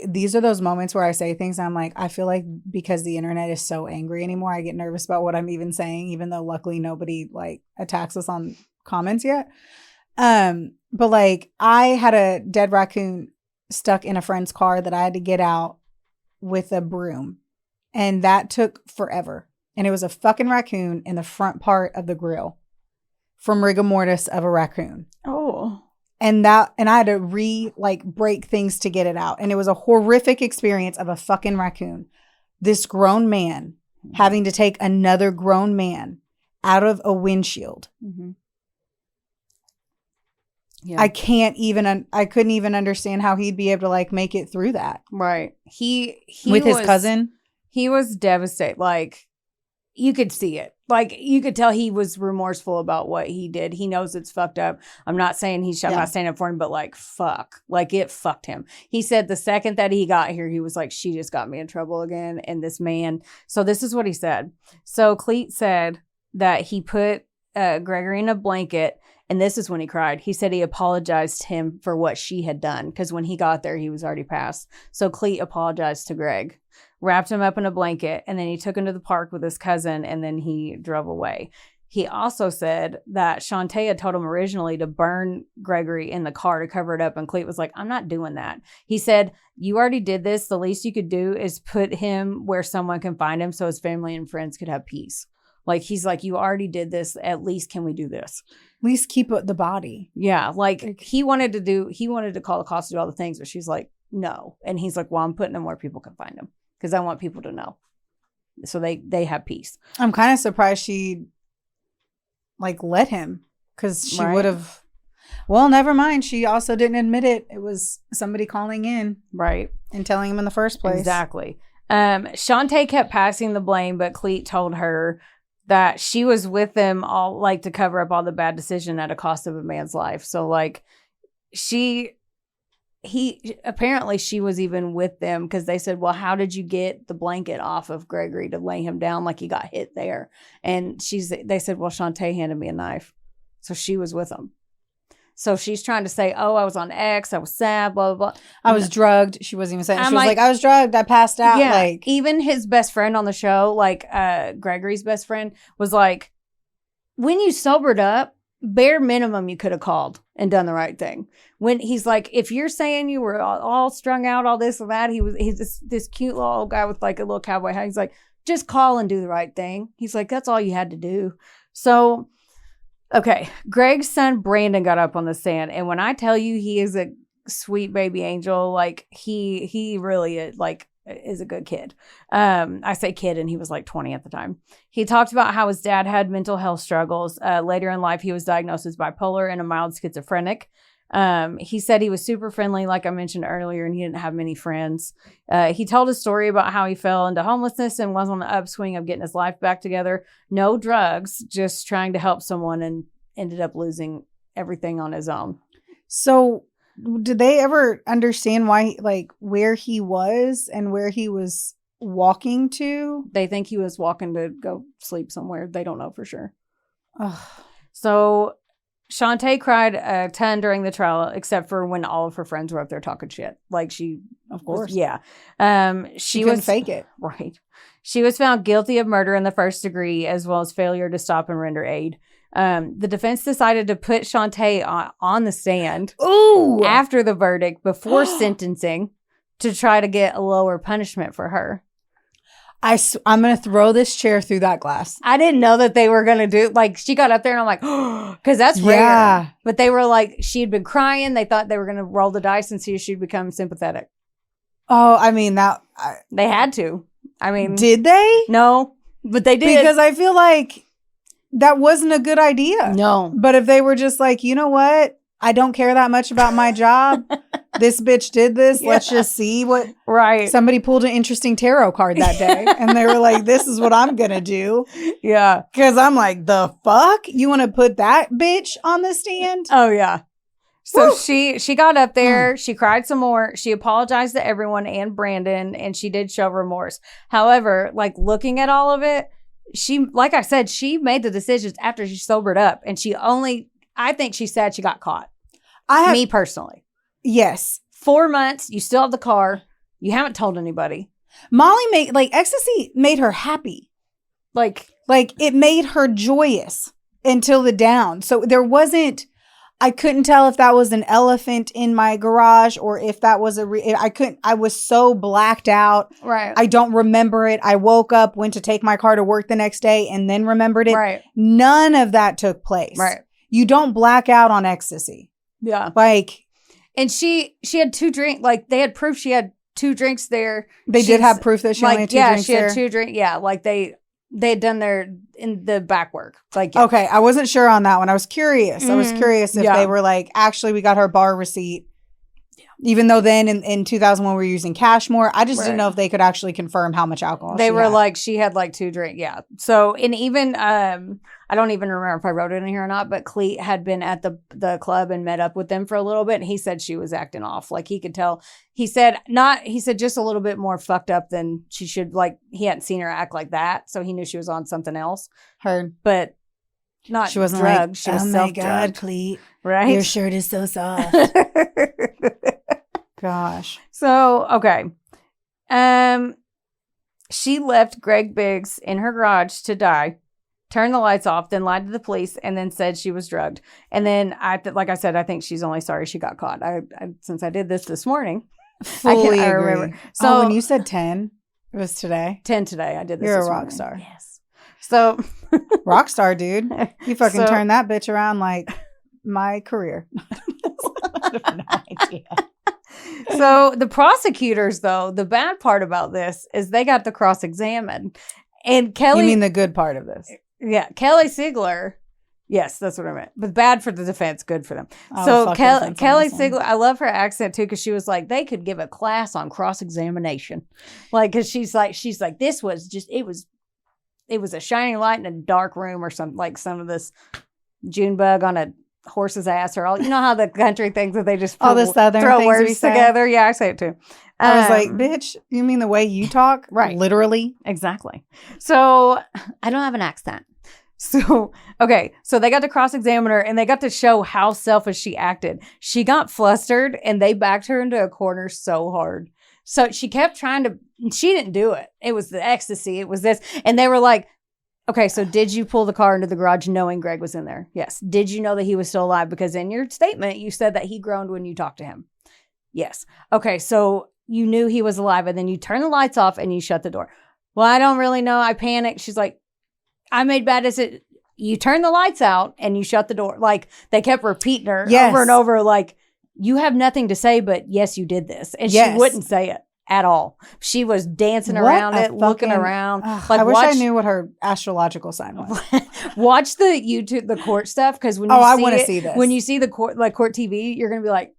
these are those moments where I say things and I'm like, I feel like because the internet is so angry anymore, I get nervous about what I'm even saying, even though luckily nobody like attacks us on comments yet. But like I had a dead raccoon stuck in a friend's car that I had to get out with a broom. And that took forever. And it was a fucking raccoon in the front part of the grill from rigor mortis of a raccoon. Oh. And I had to break things to get it out. And it was a horrific experience of a fucking raccoon. This grown man having to take another grown man out of a windshield. Mm-hmm. Yeah. I couldn't even understand how he'd be able to like make it through that. Right. He with his cousin. He was devastated. Like you could see it. Like you could tell he was remorseful about what he did. He knows it's fucked up. I'm not saying I'm not standing up for him, but like, fuck, like it fucked him. He said the second that he got here, he was like, she just got me in trouble again. And this man, so this is what he said. So Cleet said that he put Gregory in a blanket. And this is when he cried. He said he apologized to him for what she had done. Because when he got there, he was already passed. So Cleet apologized to Greg, wrapped him up in a blanket, and then he took him to the park with his cousin, and then he drove away. He also said that Chante had told him originally to burn Gregory in the car to cover it up. And Cleet was like, I'm not doing that. He said, you already did this. The least you could do is put him where someone can find him so his family and friends could have peace. Like, he's like, you already did this. At least can we do this? At least keep the body. Yeah. Like, he wanted to call the cops to do all the things, but she's like, no. And he's like, well, I'm putting him where people can find him because I want people to know. So they have peace. I'm kind of surprised she let him, because she would have. Well, never mind. She also didn't admit it. It was somebody calling in, right, and telling him in the first place. Exactly. Chante kept passing the blame, but Cleet told her that she was with them all, to cover up all the bad decision at a cost of a man's life. So apparently she was even with them, because they said, well, how did you get the blanket off of Gregory to lay him down like he got hit there? And they said, well, Chante handed me a knife. So she was with him. So she's trying to say, oh, I was on X, I was sad, blah, blah, blah. I was drugged. She wasn't even saying. She was like, I was drugged. I passed out. Yeah, even his best friend on the show, Gregory's best friend, was like, when you sobered up, bare minimum you could have called and done the right thing. When he's like, if you're saying you were all strung out, all this and that, he's this cute little old guy with a little cowboy hat. He's like, just call and do the right thing. He's like, that's all you had to do. So, okay, Greg's son Brandon got up on the stand, and when I tell you he is a sweet baby angel, he really is a good kid. I say kid, and he was 20 at the time. He talked about how his dad had mental health struggles. Later in life, he was diagnosed as bipolar and a mild schizophrenic. He said he was super friendly, like I mentioned earlier, and he didn't have many friends. He told a story about how he fell into homelessness and was on the upswing of getting his life back together. No drugs, just trying to help someone, and ended up losing everything on his own. So did they ever understand why, where he was and where he was walking to? They think he was walking to go sleep somewhere. They don't know for sure. Ugh. So Chante cried a ton during the trial, except for when all of her friends were up there talking shit. Of course. Yeah. She couldn't fake it. Right. She was found guilty of murder in the first degree, as well as failure to stop and render aid. The defense decided to put Chante on the stand after the verdict, before sentencing, to try to get a lower punishment for her. I'm going to throw this chair through that glass. I didn't know that they were going to do, she got up there and I'm like, because that's rare. Yeah. But they were she had been crying. They thought they were going to roll the dice and see if she'd become sympathetic. Oh, I mean, they had to. I mean. Did they? No, but they did. Because I feel like that wasn't a good idea. No. But if they were just you know what? I don't care that much about my job. This bitch did this. Yeah. Let's just see what. Right. Somebody pulled an interesting tarot card that day. And they were like, this is what I'm going to do. Yeah. Because I'm like, the fuck? You want to put that bitch on the stand? Oh, yeah. So she got up there. She cried some more. She apologized to everyone and Brandon. And she did show remorse. However, looking at all of it, she, like I said, she made the decisions after she sobered up. And I think she said she got caught. Me personally. Yes. 4 months. You still have the car. You haven't told anybody. Molly made, ecstasy made her happy. It made her joyous until the down. So there wasn't, I couldn't tell if that was an elephant in my garage or if that was I was so blacked out. Right. I don't remember it. I woke up, went to take my car to work the next day and then remembered it. Right. None of that took place. Right. You don't black out on ecstasy. Yeah. And she had 2 drinks. They had proof she had 2 drinks there. They did have proof that she only had 2 drinks there. Yeah, she had 2 drinks. Yeah, they had done their in the back work. Yeah. Okay, I wasn't sure on that one. I was curious. I was curious if they were actually, we got her bar receipt. Yeah. Even though then in 2001 we were using cash more. I just didn't know if they could actually confirm how much alcohol she had. She had 2 drinks. Yeah. So, and even, I don't even remember if I wrote it in here or not, but Cleet had been at the club and met up with them for a little bit. And he said she was acting off. He could tell. He said just a little bit more fucked up than she should. He hadn't seen her act like that. So he knew she was on something else. Heard. But not She wasn't drugged. like, She was oh my self-drugged. God, Cleet, Right? your shirt is so soft. Gosh. So, okay. She left Greg Biggs in her garage to die, turned the lights off, then lied to the police, and then said she was drugged. And then, like I said, I think she's only sorry she got caught. Since I did this morning, Fully I agree. remember. So when you said 10, it was today. 10 today. I did this. You're this a rock morning. star. Yes. So Rock star, dude. You fucking So- turned that bitch around like my career. I have no idea. So the prosecutors, though, the bad part about this is they got to cross-examine. And Kelly... You mean the good part of this? Yeah, Kelly Sigler. Yes, that's what I meant. But bad for the defense, good for them. Oh, So fuck the defense on Kelly this one. Sigler, I love her accent too, because she was like, they could give a class on cross-examination. Like, because she's like, this was just, it was a shining light in a dark room or something, like some of this June bug on a horse's ass, or all, you know how the country things that they just All the Southern throw things we words say. together. Yeah, I say it too. I was like, bitch, you mean the way you talk? Right. Literally. Exactly. So I don't have an accent. So, okay. So they got to cross-examine her and they got to show how selfish she acted. She got flustered and they backed her into a corner so hard. So she kept trying to, she didn't do it. It was the ecstasy. It was this. And they were like, okay, so did you pull the car into the garage knowing Greg was in there? Yes. Did you know that he was still alive? Because in your statement, you said that he groaned when you talked to him. Yes. Okay, so you knew he was alive and then you turned the lights off and you shut the door. Well, I don't really know. I panicked. She's like, I made bad decisions. You turned the lights out and you shut the door. Like, they kept repeating her over and over, like, you have nothing to say, but yes, you did this. And she wouldn't say it at all. She was dancing around it, looking around. Like, I wish I knew what her astrological sign was. Watch the court stuff, because when I want to see this. When you see the court TV, you're gonna be like,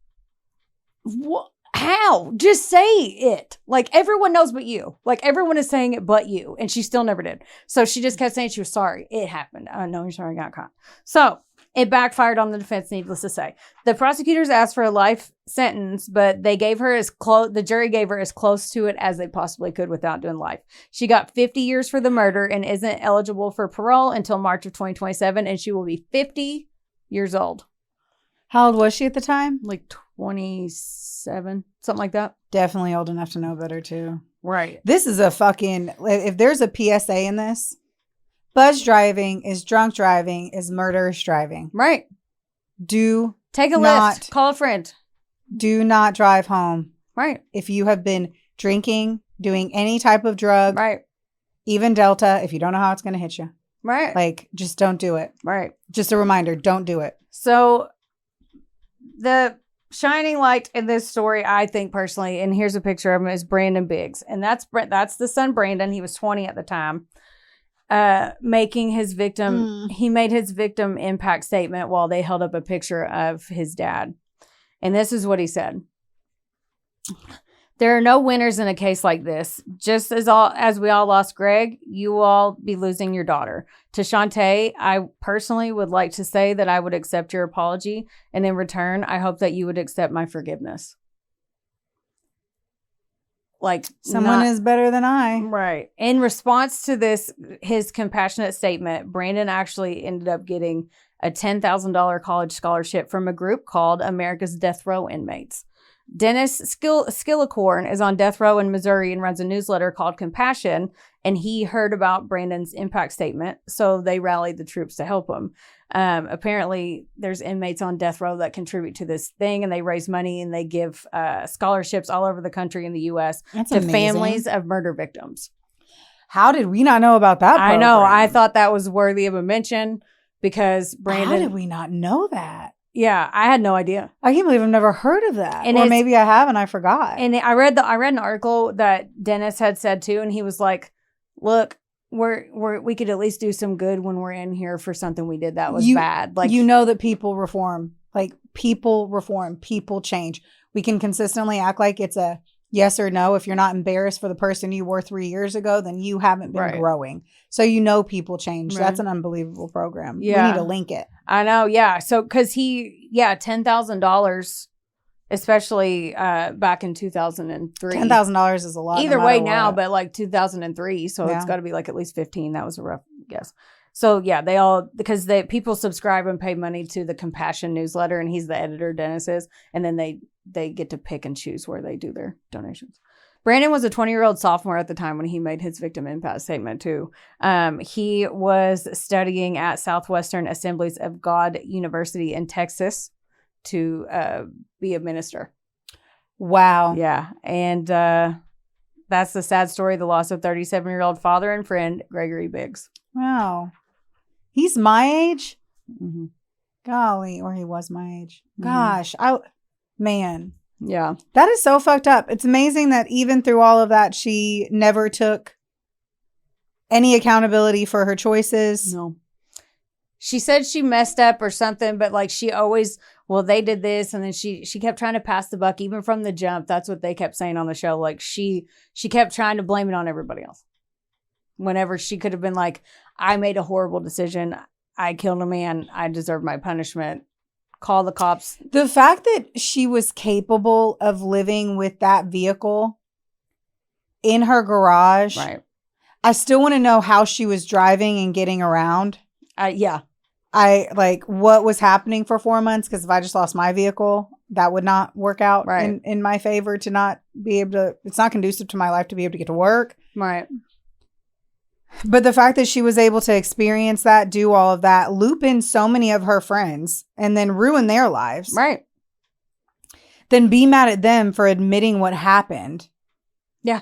what? How? Just say it. Like, everyone knows but you. Like, everyone is saying it but you. And she still never did. So she just kept saying she was sorry. It happened. I know you're sorry I got caught. So it backfired on the defense, needless to say. The prosecutors asked for a life sentence, but they gave her the jury gave her as close to it as they possibly could without doing life. She got 50 years for the murder and isn't eligible for parole until March of 2027, and she will be 50 years old. How old was she at the time? Like 27, something like that. Definitely old enough to know better, too. Right. This is a fucking, if there's a PSA in this, buzz driving is drunk driving is murderous driving. Right. Take a lift. Call a friend. Do not drive home. Right. If you have been drinking, doing any type of drug. Right. Even Delta, if you don't know how it's going to hit you. Right. Like, just don't do it. Right. Just a reminder, don't do it. So the shining light in this story, I think personally, and here's a picture of him, is Brandon Biggs. And that's the son, Brandon. He was 20 at the time. Making his victim, he made his victim impact statement while they held up a picture of his dad. And this is what he said. There are no winners in a case like this. Just as we all lost Greg, you will all be losing your daughter. To Chante, I personally would like to say that I would accept your apology. And in return, I hope that you would accept my forgiveness. Like, someone is better than I. Right. In response to this, his compassionate statement, Brandon actually ended up getting a $10,000 college scholarship from a group called America's Death Row Inmates. Dennis Skillicorn is on death row in Missouri and runs a newsletter called Compassion, and he heard about Brandon's impact statement, so they rallied the troops to help him. Apparently, there's inmates on death row that contribute to this thing, and they raise money and they give scholarships all over the country in the U.S. That's to amazing. families of murder victims. How did we not know about that program? I know. I thought that was worthy of a mention because Brandon... How did we not know that? Yeah, I had no idea. I can't believe I've never heard of that. And or maybe I have and I forgot. And I read an article that Dennis had said too, and he was like, look, we could at least do some good when we're in here for something we did that was bad. Like, you know that people reform. Like, people reform. People change. We can consistently act like it's a yes or no. If you're not embarrassed for the person you were 3 years ago, then you haven't been growing. So you know people change. Right. That's an unbelievable program. Yeah. We need to link it. I know, yeah. So, because $10,000, especially back in 2003. $10,000 is a lot. Either way now, but like 2003. So it's got to be like at least 15. That was a rough guess. So yeah, they all, because people subscribe and pay money to the Compassion newsletter, and he's the editor, Dennis is, and then they get to pick and choose where they do their donations. Brandon was a 20-year-old sophomore at the time when he made his victim impact statement too. He was studying at Southwestern Assemblies of God University in Texas to be a minister. Wow. Yeah, and that's the sad story, the loss of 37-year-old father and friend Gregory Biggs. Wow. He's my age? Mm-hmm. Golly, or he was my age. Mm-hmm. Gosh, man. Yeah. That is so fucked up. It's amazing that even through all of that, she never took any accountability for her choices. No. She said she messed up or something, but like she always, well, they did this, and then she kept trying to pass the buck even from the jump. That's what they kept saying on the show. Like she kept trying to blame it on everybody else. Whenever she could have been like, I made a horrible decision. I killed a man. I deserve my punishment. Call the cops. The fact that she was capable of living with that vehicle in her garage. Right. I still want to know how she was driving and getting around. Yeah. I like what was happening for 4 months, because if I just lost my vehicle, that would not work out in my favor to not be able to. It's not conducive to my life to be able to get to work. Right. But the fact that she was able to experience that, do all of that, loop in so many of her friends, and then ruin their lives. Right. Then be mad at them for admitting what happened. Yeah.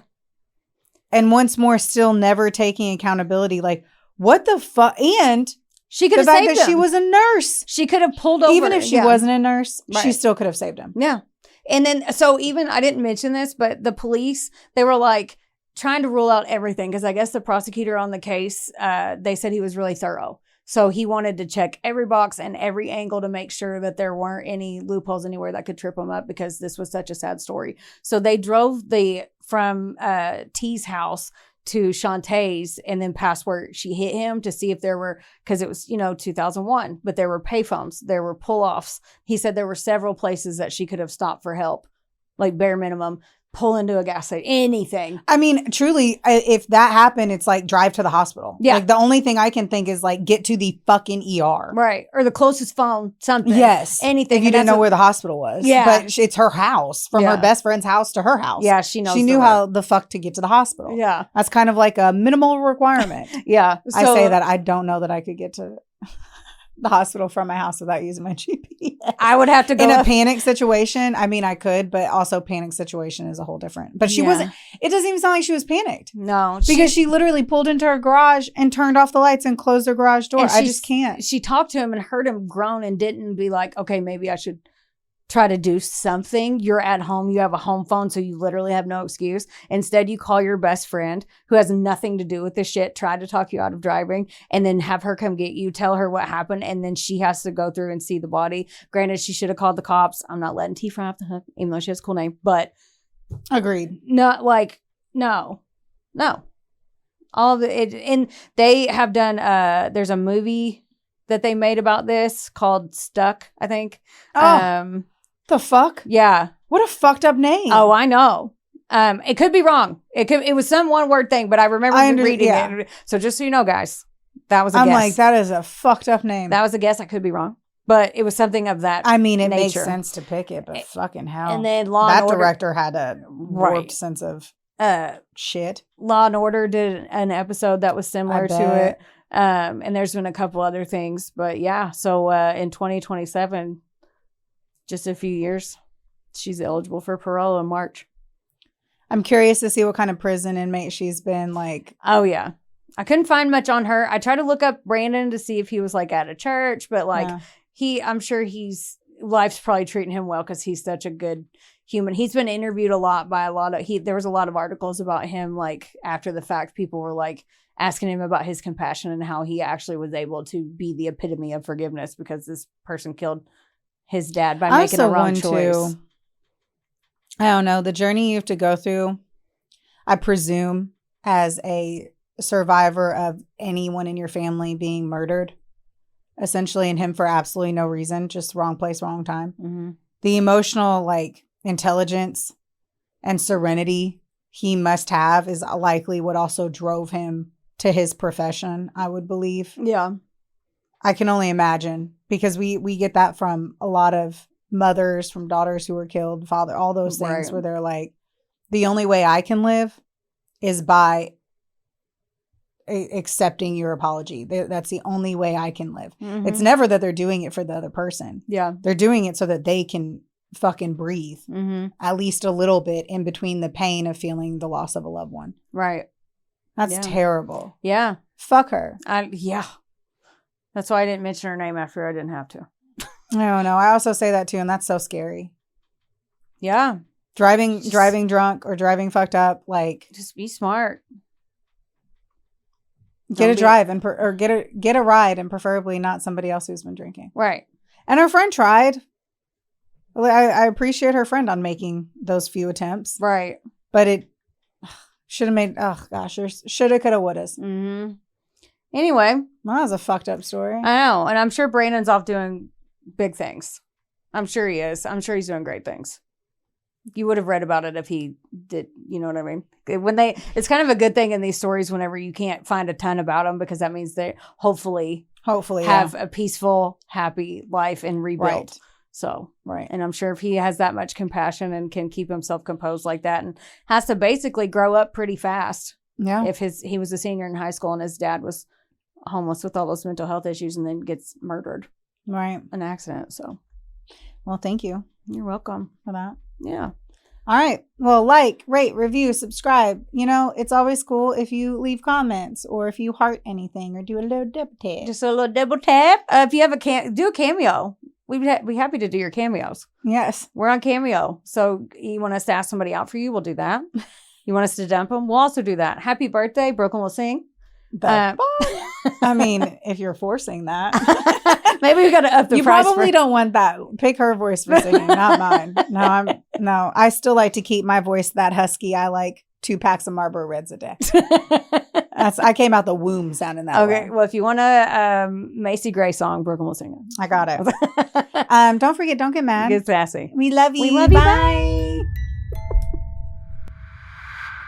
And once more, still never taking accountability. Like, what the fuck? And she could have saved saved that him. She was a nurse. She could have pulled over. Even if she wasn't a nurse, she still could have saved him. Yeah. And then, so even, I didn't mention this, but the police, they were like, trying to rule out everything, because I guess the prosecutor on the case, they said he was really thorough. So he wanted to check every box and every angle to make sure that there weren't any loopholes anywhere that could trip him up, because this was such a sad story. So they drove from T's house to Chante's and then past where she hit him to see if there were, because it was, 2001, but there were payphones, there were pull-offs. He said there were several places that she could have stopped for help, like bare minimum. Pull into a gas station, anything. I mean, truly, if that happened, it's like drive to the hospital. Yeah. Like the only thing I can think is like get to the fucking ER. Right. Or the closest phone, something. Yes. Anything. If you didn't know where the hospital was. Yeah. But it's her house, from her best friend's house to her house. Yeah, she knows. She knew how the fuck to get to the hospital. Yeah. That's kind of like a minimal requirement. Yeah. I say that I don't know that I could get to the hospital from my house without using my GPS. I would have to go in a panic situation. I mean, I could, but also panic situation is a whole different. But she wasn't. It doesn't even sound like she was panicked. No, because she literally pulled into her garage and turned off the lights and closed her garage door. I just can't. She talked to him and heard him groan and didn't be like, okay, maybe I should try to do something. You're at home. You have a home phone, so you literally have no excuse. Instead, you call your best friend who has nothing to do with this shit, try to talk you out of driving, and then have her come get you, tell her what happened, and then she has to go through and see the body. Granted, she should have called the cops. I'm not letting Tifa off the hook, even though she has a cool name, but agreed. No. All of it, and they have done, there's a movie that they made about this called Stuck, I think. The fuck? Yeah. What a fucked up name. Oh, I know. It could be wrong. It was some one word thing, but I remember reading it. So just so you know, guys, that was a guess. I'm like, that is a fucked up name. That was a guess. I could be wrong, but it was something of that. I mean, it nature. makes sense to pick it, but fucking hell. And then that director had a warped sense of shit. Law and Order did an episode that was similar to it. And there's been a couple other things, but yeah. So in 2027, just a few years, she's eligible for parole in March. I'm curious to see what kind of prison inmate she's been like. Oh yeah. I couldn't find much on her. I tried to look up Brandon to see if he was like at a church, but like I'm sure life's probably treating him well because he's such a good human. He's been interviewed a lot by there was a lot of articles about him, like after the fact, people were like asking him about his compassion and how he actually was able to be the epitome of forgiveness because this person killed his dad by making a wrong choice. I don't know. The journey you have to go through, I presume, as a survivor of anyone in your family being murdered, essentially, and him for absolutely no reason, just wrong place, wrong time. Mm-hmm. The emotional, intelligence and serenity he must have is likely what also drove him to his profession, I would believe. Yeah. I can only imagine, because we get that from a lot of mothers, from daughters who were killed, father, all those things Right. where they're like, the only way I can live is by accepting your apology. That's the only way I can live. Mm-hmm. It's never that they're doing it for the other person. Yeah. They're doing it so that they can fucking breathe Mm-hmm. at least a little bit in between the pain of feeling the loss of a loved one. Right. That's Yeah. terrible. Yeah. Fuck her. Yeah. That's why I didn't mention her name after I didn't have to. I don't know. I also say that too, and that's so scary. Yeah. Driving drunk or driving fucked up, like Just be smart. get Don't a be- drive and or get a ride, and preferably not somebody else who's been drinking. Right. And her friend tried. I appreciate her friend on making those few attempts, Right. but it should have made. Oh gosh, shoulda, coulda, wouldas. Mm-hmm. Anyway, Well, that was a fucked up story. I know. And I'm sure Brandon's off doing big things. I'm sure he is. I'm sure he's doing great things. You would have read about it if he did. You know what I mean? It's kind of a good thing in these stories whenever you can't find a ton about them, because that means they hopefully have a peaceful, happy life and rebuild. Right. So, Right. and I'm sure if he has that much compassion and can keep himself composed like that, and has to basically grow up pretty fast. Yeah. If he was a senior in high school and his dad was homeless with all those mental health issues and then gets murdered Right. in an accident. So Well, thank you you're welcome. for that. Yeah. All right. Well, like, rate, review, subscribe. You know, it's always cool if you leave comments or if you heart anything or do a little double tap. Just a little double tap. If you have do a cameo. We'd be happy to do your cameos. Yes. We're on Cameo. So you want us to ask somebody out for you? We'll do that. You want us to dump them? We'll also do that. Happy birthday. Brooklyn will sing. I mean, if you're forcing that. Maybe we got to up the You price. probably don't want that. Pick her voice for singing, not mine. No, I still like to keep my voice that husky. I like 2 packs of Marlboro Reds a day. I came out the womb sounding that way. Okay. Well, if you want a Macy Gray song, Brooklyn will sing it. I got it. Don't forget, don't get mad. Get sassy. We love you. We love you. Bye.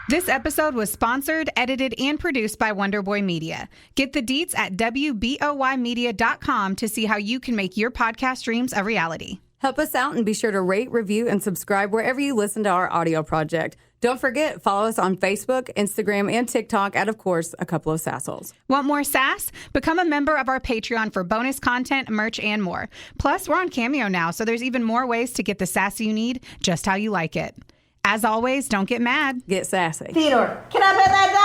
This episode was sponsored, edited, and produced by Wonderboy Media. Get the deets at WBOYmedia.com to see how you can make your podcast dreams a reality. Help us out and be sure to rate, review, and subscribe wherever you listen to our audio project. Don't forget, follow us on Facebook, Instagram, and TikTok at, of course, A Couple of Sassholes. Want more sass? Become a member of our Patreon for bonus content, merch, and more. Plus, we're on Cameo now, so there's even more ways to get the sass you need just how you like it. As always, don't get mad. Get sassy. Theodore, can I pet that dog?